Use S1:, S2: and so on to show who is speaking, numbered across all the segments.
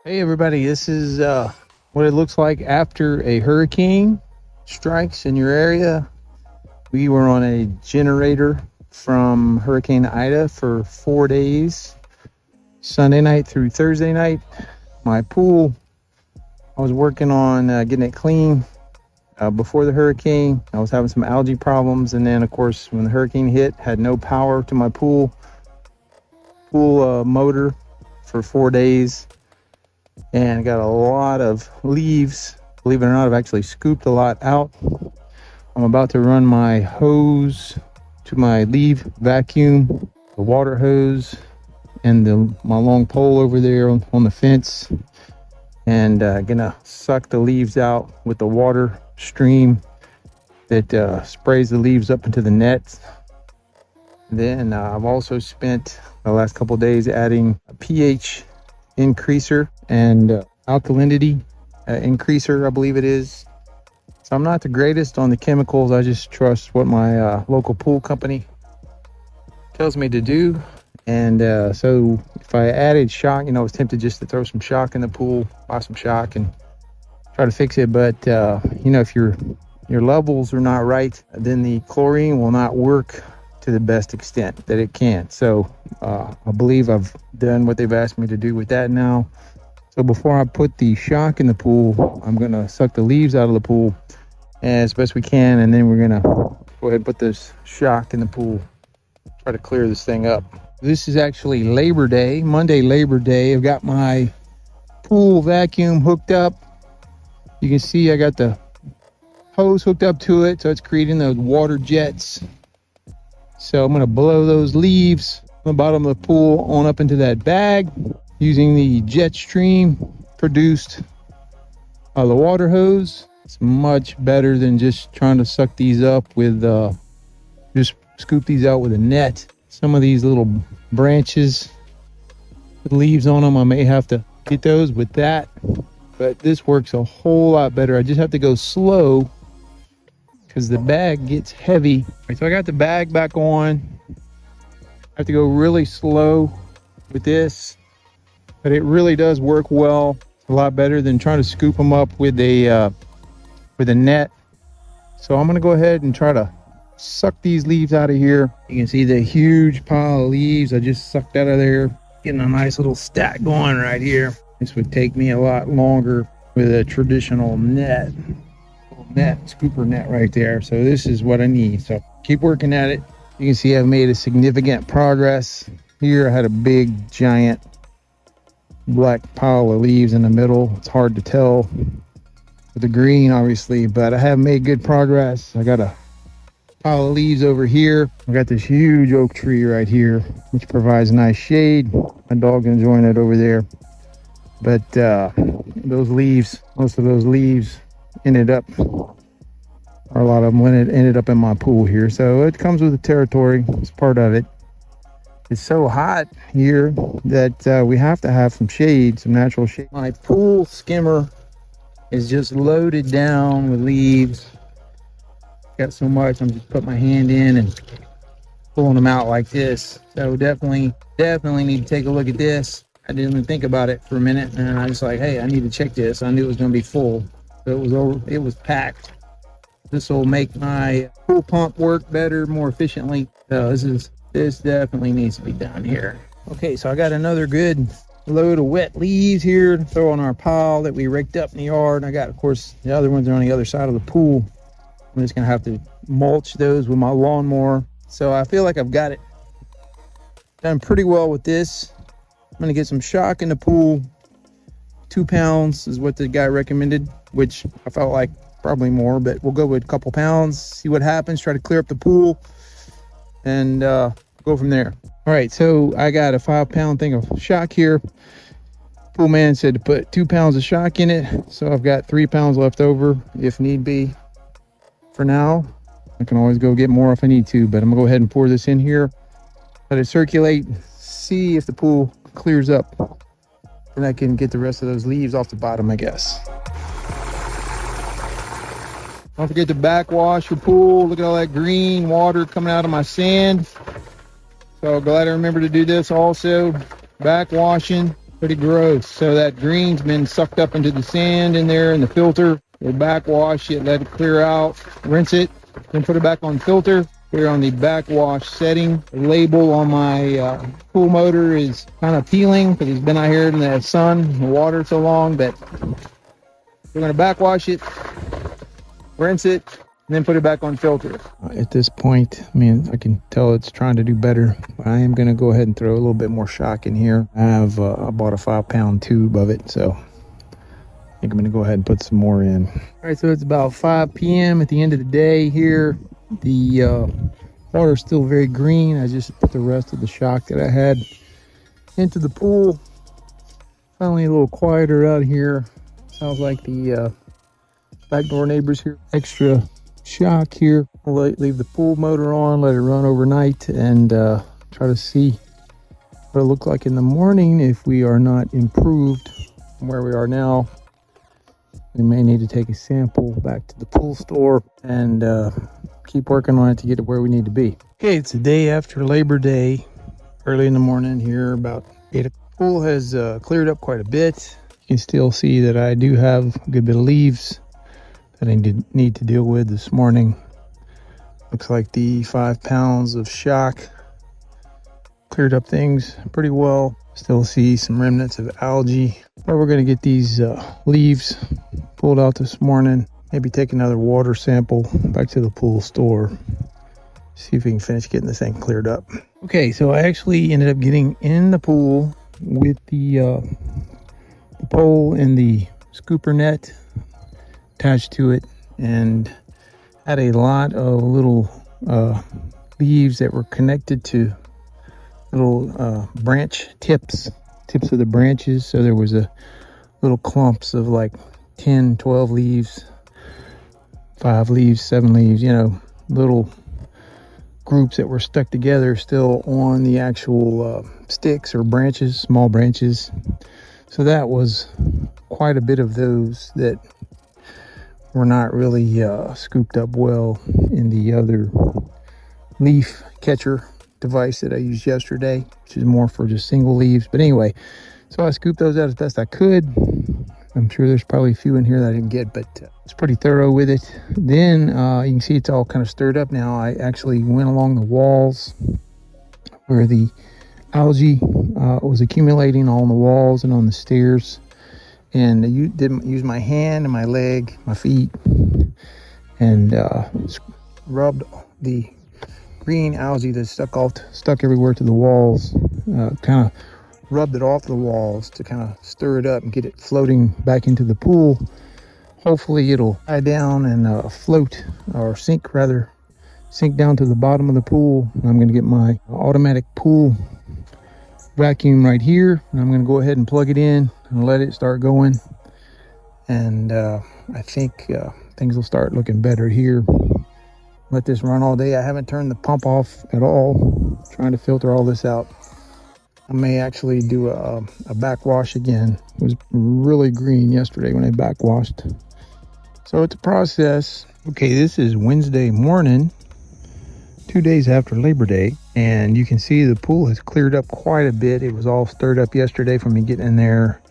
S1: Hey everybody, this is what it looks like after a hurricane strikes in your area. We were on a generator from Hurricane Ida for 4 days, Sunday night through Thursday night. My pool, I was working on getting it clean before the hurricane. I was having some algae problems, and then of course when the hurricane hit, had no power to my pool motor for 4 days. And got a lot of leaves. Believe it or not, I've actually scooped a lot out. I'm about to run my hose to my leaf vacuum, the water hose, and my long pole over there on the fence, and gonna suck the leaves out with the water stream that sprays the leaves up into the net. Then I've also spent the last couple days adding a pH increaser and alkalinity increaser, I believe it is. So I'm not the greatest on the chemicals. I just trust what my local pool company tells me to do. And so if I added shock, I was tempted just to throw some shock in the pool, buy some shock and try to fix it. But if your levels are not right, then the chlorine will not work to the best extent that it can. So I believe I've done what they've asked me to do with that now. So before I put the shock in the pool, I'm gonna suck the leaves out of the pool as best we can, and then we're gonna go ahead and put this shock in the pool, try to clear this thing up. This is actually Labor Day, Monday Labor Day. I've got my pool vacuum hooked up. You can see I got the hose hooked up to it, so it's creating those water jets. So I'm going to blow those leaves from the bottom of the pool on up into that bag using the jet stream produced by the water hose. It's much better than just trying to suck these up with, just scoop these out with a net. Some of these little branches with leaves on them, I may have to get those with that. But this works a whole lot better. I just have to go slow because the bag gets heavy. Right, so I got the bag back on. I have to go really slow with this, but it really does work well. It's a lot better than trying to scoop them up with a net. So I'm gonna go ahead and try to suck these leaves out of here. You can see the huge pile of leaves I just sucked out of there. Getting a nice little stack going right here. This would take me a lot longer with a traditional net. Scooper net right there. So this is what I need. So keep working at it. You can see I've made a significant progress. Here I had a big giant black pile of leaves in the middle. It's hard to tell with the green obviously, but I have made good progress. I got a pile of leaves over here. I got this huge oak tree right here, which provides nice shade. My dog's enjoying it over there. But those leaves, most of those leaves ended up, or a lot of them ended up in my pool here. So it comes with the territory. It's part of it. It's so hot here that we have to have some shade, some natural shade. My pool skimmer is just loaded down with leaves. Got so much, I'm just putting my hand in and pulling them out like this. So definitely need to take a look at this. I didn't even think about it for a minute, and I was like, hey, I need to check this. I knew it was going to be full. So it was packed. This will make my pool pump work better, more efficiently. So this definitely needs to be done here. Okay, so I got another good load of wet leaves here to throw on our pile that we raked up in the yard. And I got, of course, the other ones are on the other side of the pool. I'm just gonna have to mulch those with my lawnmower. So I feel like I've got it done pretty well with this. I'm gonna get some shock in the pool. 2 pounds is what the guy recommended, which I felt like probably more, but we'll go with a couple pounds, see what happens, try to clear up the pool, and go from there. All right, so I got a 5 pound thing of shock here. Pool man said to put 2 pounds of shock in it, so I've got 3 pounds left over if need be. For now, I can always go get more if I need to, but I'm gonna go ahead and pour this in here, let it circulate, see if the pool clears up, and I can get the rest of those leaves off the bottom, I guess. Don't forget to backwash your pool. Look at all that green water coming out of my sand. So glad I remembered to do this also. Backwashing. Pretty gross. So that green's been sucked up into the sand in there in the filter. We'll backwash it, let it clear out, rinse it, then put it back on filter. Here on the backwash setting, the label on my pool motor is kind of peeling because it's been out here in the sun and the water so long. But we're going to backwash it, rinse it, and then put it back on filter. At this point, I mean, I can tell it's trying to do better, but I am going to go ahead and throw a little bit more shock in here. I bought a 5-pound tube of it, so I think I'm going to go ahead and put some more in. All right, so it's about 5 p.m. at the end of the day here. The water's still very green. I just put the rest of the shock that I had into the pool. Finally a little quieter out here. Sounds like the back door neighbors here. Extra shock here. I'll leave the pool motor on, let it run overnight, and try to see what it looks like in the morning. If we are not improved from where we are now, we may need to take a sample back to the pool store and keep working on it to get to where we need to be. Okay, it's the day after Labor Day, early in the morning here, about 8 o'clock. The pool has cleared up quite a bit. You can still see that I do have a good bit of leaves that I need to deal with this morning. Looks like the 5 pounds of shock cleared up things pretty well. Still see some remnants of algae, but we're going to get these leaves pulled out this morning. Maybe take another water sample back to the pool store. See if we can finish getting this thing cleared up. Okay, so I actually ended up getting in the pool with the pole and the scooper net attached to it, and had a lot of little leaves that were connected to little branch tips of the branches. So there was a little clumps of like 10, 12 leaves, 5 leaves, 7 leaves, you know, little groups that were stuck together still on the actual sticks or branches, small branches. So that was quite a bit of those that were not really scooped up well in the other leaf catcher device that I used yesterday, which is more for just single leaves. But anyway, so I scooped those out as best I could. I'm sure there's probably a few in here that I didn't get, but it's pretty thorough with it. Then you can see it's all kind of stirred up now. I actually went along the walls where the algae was accumulating on the walls and on the stairs, and you didn't use my hand and my leg, my feet, and rubbed the green algae that's stuck everywhere to the walls, kind of rubbed it off the walls to kind of stir it up and get it floating back into the pool. Hopefully it'll die down and float, or sink down to the bottom of the pool. And I'm going to get my automatic pool vacuum right here, and I'm going to go ahead and plug it in and let it start going, and I think things will start looking better here. Let this run all day. I haven't turned the pump off at all, trying to filter all this out. I may actually do a backwash again. It was really green yesterday when I backwashed. So it's a process. Okay, this is Wednesday morning, 2 days after Labor Day, and you can see the pool has cleared up quite a bit. It was all stirred up yesterday from me getting in there,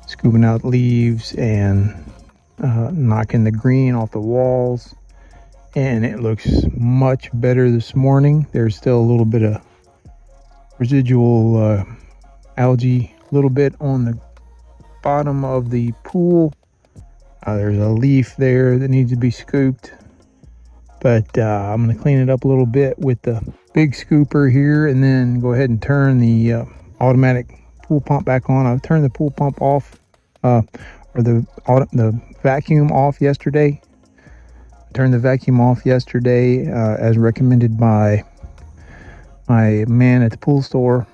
S1: scooping out leaves and knocking the green off the walls. And it looks much better this morning. There's still a little bit of residual algae, a little bit on the bottom of the pool. There's a leaf there that needs to be scooped, but I'm going to clean it up a little bit with the big scooper here, and then go ahead and turn the automatic pool pump back on. I turned the pool pump off, or the vacuum off yesterday. Turned the vacuum off yesterday as recommended by my man at the pool store,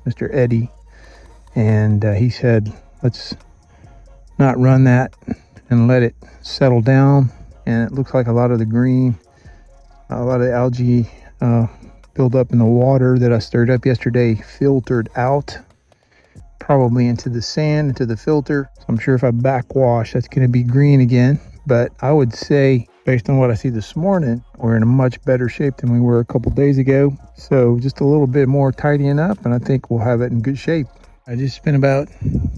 S1: Mr. Eddie, and he said let's not run that and let it settle down. And it looks like a lot of the green, a lot of the algae built up in the water that I stirred up yesterday filtered out, probably into the sand, into the filter. So I'm sure if I backwash, that's going to be green again. But I would say, based on what I see this morning, we're in a much better shape than we were a couple days ago. So just a little bit more tidying up, and I think we'll have it in good shape. I just spent about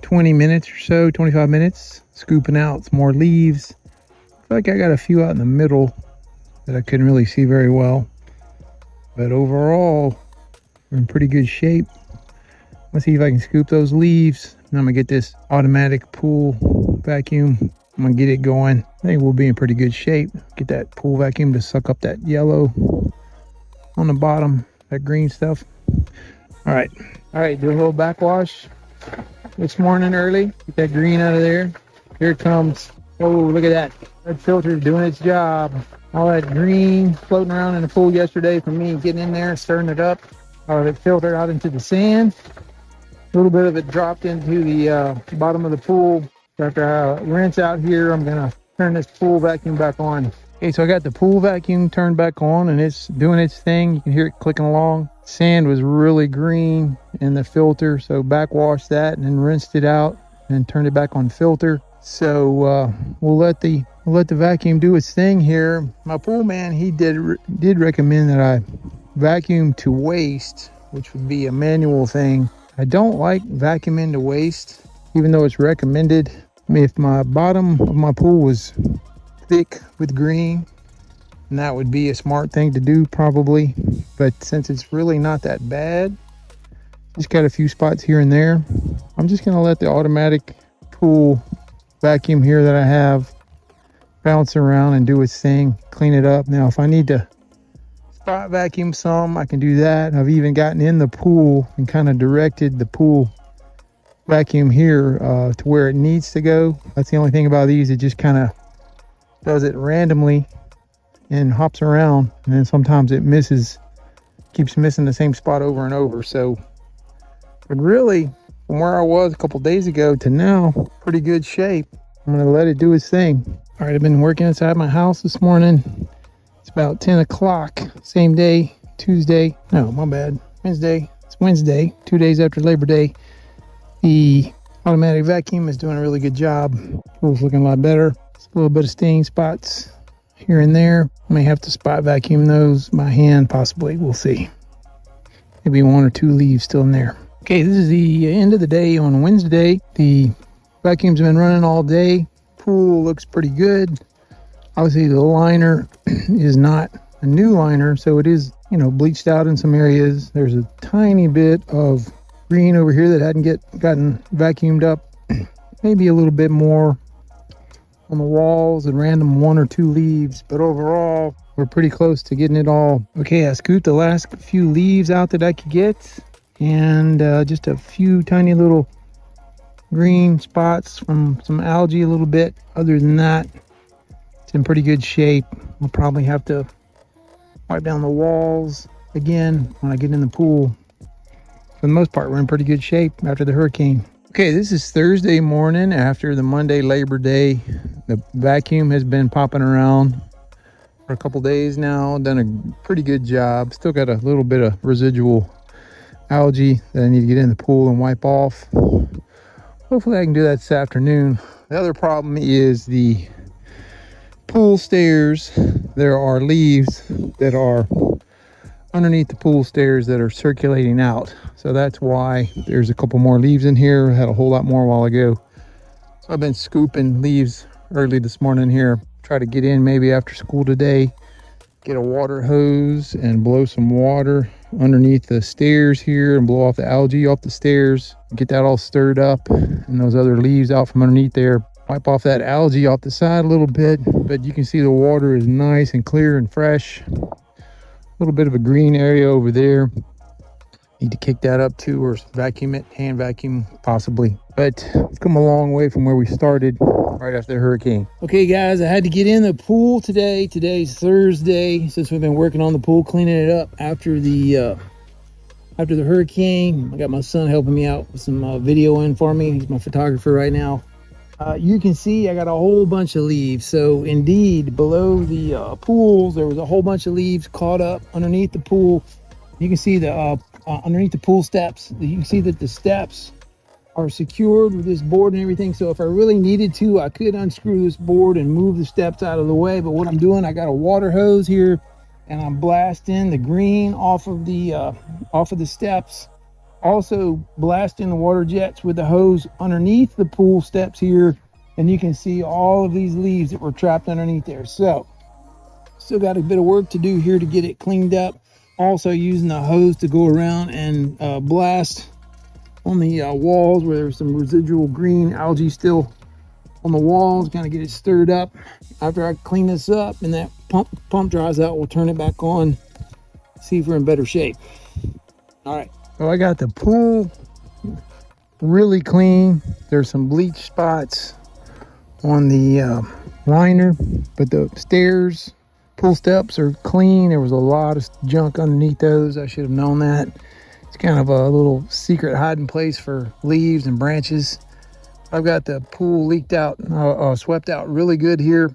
S1: 20 minutes or so, 25 minutes, scooping out some more leaves. I feel like I got a few out in the middle that I couldn't really see very well. But overall, we're in pretty good shape. Let's see if I can scoop those leaves. And I'm gonna get this automatic pool vacuum. I'm gonna get it going. I think we'll be in pretty good shape. Get that pool vacuum to suck up that yellow on the bottom, that green stuff. All right, do a little backwash this morning early. Get that green out of there. Here it comes. Oh, look at that. That filter doing its job. All that green floating around in the pool yesterday from me getting in there, stirring it up. All of it filtered out into the sand. A little bit of it dropped into the bottom of the pool. After I rinse out here, I'm gonna turn this pool vacuum back on. Okay, so I got the pool vacuum turned back on and it's doing its thing. You can hear it clicking along. Sand was really green in the filter, so backwash that and then rinsed it out and turned it back on filter. So we'll let the vacuum do its thing here. My pool man, he did recommend that I vacuum to waste, which would be a manual thing. I don't like vacuuming to waste, even though it's recommended. I mean, if my bottom of my pool was thick with green, and that would be a smart thing to do probably. But since it's really not that bad, just got a few spots here and there, I'm just gonna let the automatic pool vacuum here that I have bounce around and do its thing, clean it up. Now, if I need to spot vacuum some, I can do that. I've even gotten in the pool and kind of directed the pool vacuum here to where it needs to go. That's the only thing about these, it just kind of does it randomly and hops around, and then sometimes it keeps missing the same spot over and over. So, but really, from where I was a couple days ago to now, pretty good shape. I'm gonna let it do its thing. All right, I've been working inside my house this morning. It's about 10 o'clock, same day, Tuesday. No, my bad, Wednesday. It's Wednesday, 2 days after Labor Day. The automatic vacuum is doing a really good job. Pool's looking a lot better. Just a little bit of stain spots here and there. I may have to spot vacuum those by hand, possibly. We'll see. Maybe 1 or 2 leaves still in there. Okay, this is the end of the day on Wednesday. The vacuum's been running all day. Pool looks pretty good. Obviously, the liner is not a new liner, so it is, bleached out in some areas. There's a tiny bit of green over here that hadn't gotten vacuumed up. Maybe a little bit more on the walls and random 1 or 2 leaves, but overall, we're pretty close to getting it all. Okay, I scooped the last few leaves out that I could get, and just a few tiny little green spots from some algae a little bit. Other than that, it's in pretty good shape. I'll probably have to wipe down the walls again when I get in the pool. For the most part, we're in pretty good shape after the hurricane. Okay, this is Thursday morning after the Monday Labor Day. The vacuum has been popping around for a couple days now. Done a pretty good job. Still got a little bit of residual algae that I need to get in the pool and wipe off. Hopefully I can do that this afternoon. The other problem is the pool stairs. There are leaves that are underneath the pool stairs that are circulating out. So that's why there's a couple more leaves in here. I had a whole lot more a while ago. So I've been scooping leaves early this morning here. Try to get in maybe after school today. Get a water hose and blow some water underneath the stairs here and blow off the algae off the stairs. Get that all stirred up and those other leaves out from underneath there. Wipe off that algae off the side a little bit, but you can see the water is nice and clear and fresh. A little bit of a green area over there. Need to kick that up too, or vacuum it, hand vacuum possibly. But it's come a long way from where we started right after the hurricane. Okay guys, I had to get in the pool today. Today's Thursday, since we've been working on the pool, cleaning it up after the hurricane. I got my son helping me out with some video in for me. He's my photographer right now. You can see I got a whole bunch of leaves. So indeed, below the pools, there was a whole bunch of leaves caught up underneath the pool. You can see the underneath the pool steps. You can see that the steps are secured with this board and everything. So if I really needed to, I could unscrew this board and move the steps out of the way. But what I'm doing, I got a water hose here, and I'm blasting the green off of the steps Also blasting the water jets with the hose underneath the pool steps here, and you can see all of these leaves that were trapped underneath there. So still got a bit of work to do here to get it cleaned up. Also using the hose to go around and blast on the walls where there's some residual green algae still on the walls, kind of get it stirred up. After I clean this up and that pump dries out, we'll turn it back on, see if we're in better shape. All right, so I got the pool really clean. There's some bleach spots on the liner, but the stairs, pool steps are clean. There was a lot of junk underneath those. I should have known that. It's kind of a little secret hiding place for leaves and branches. I've got the pool leaked out, swept out really good here.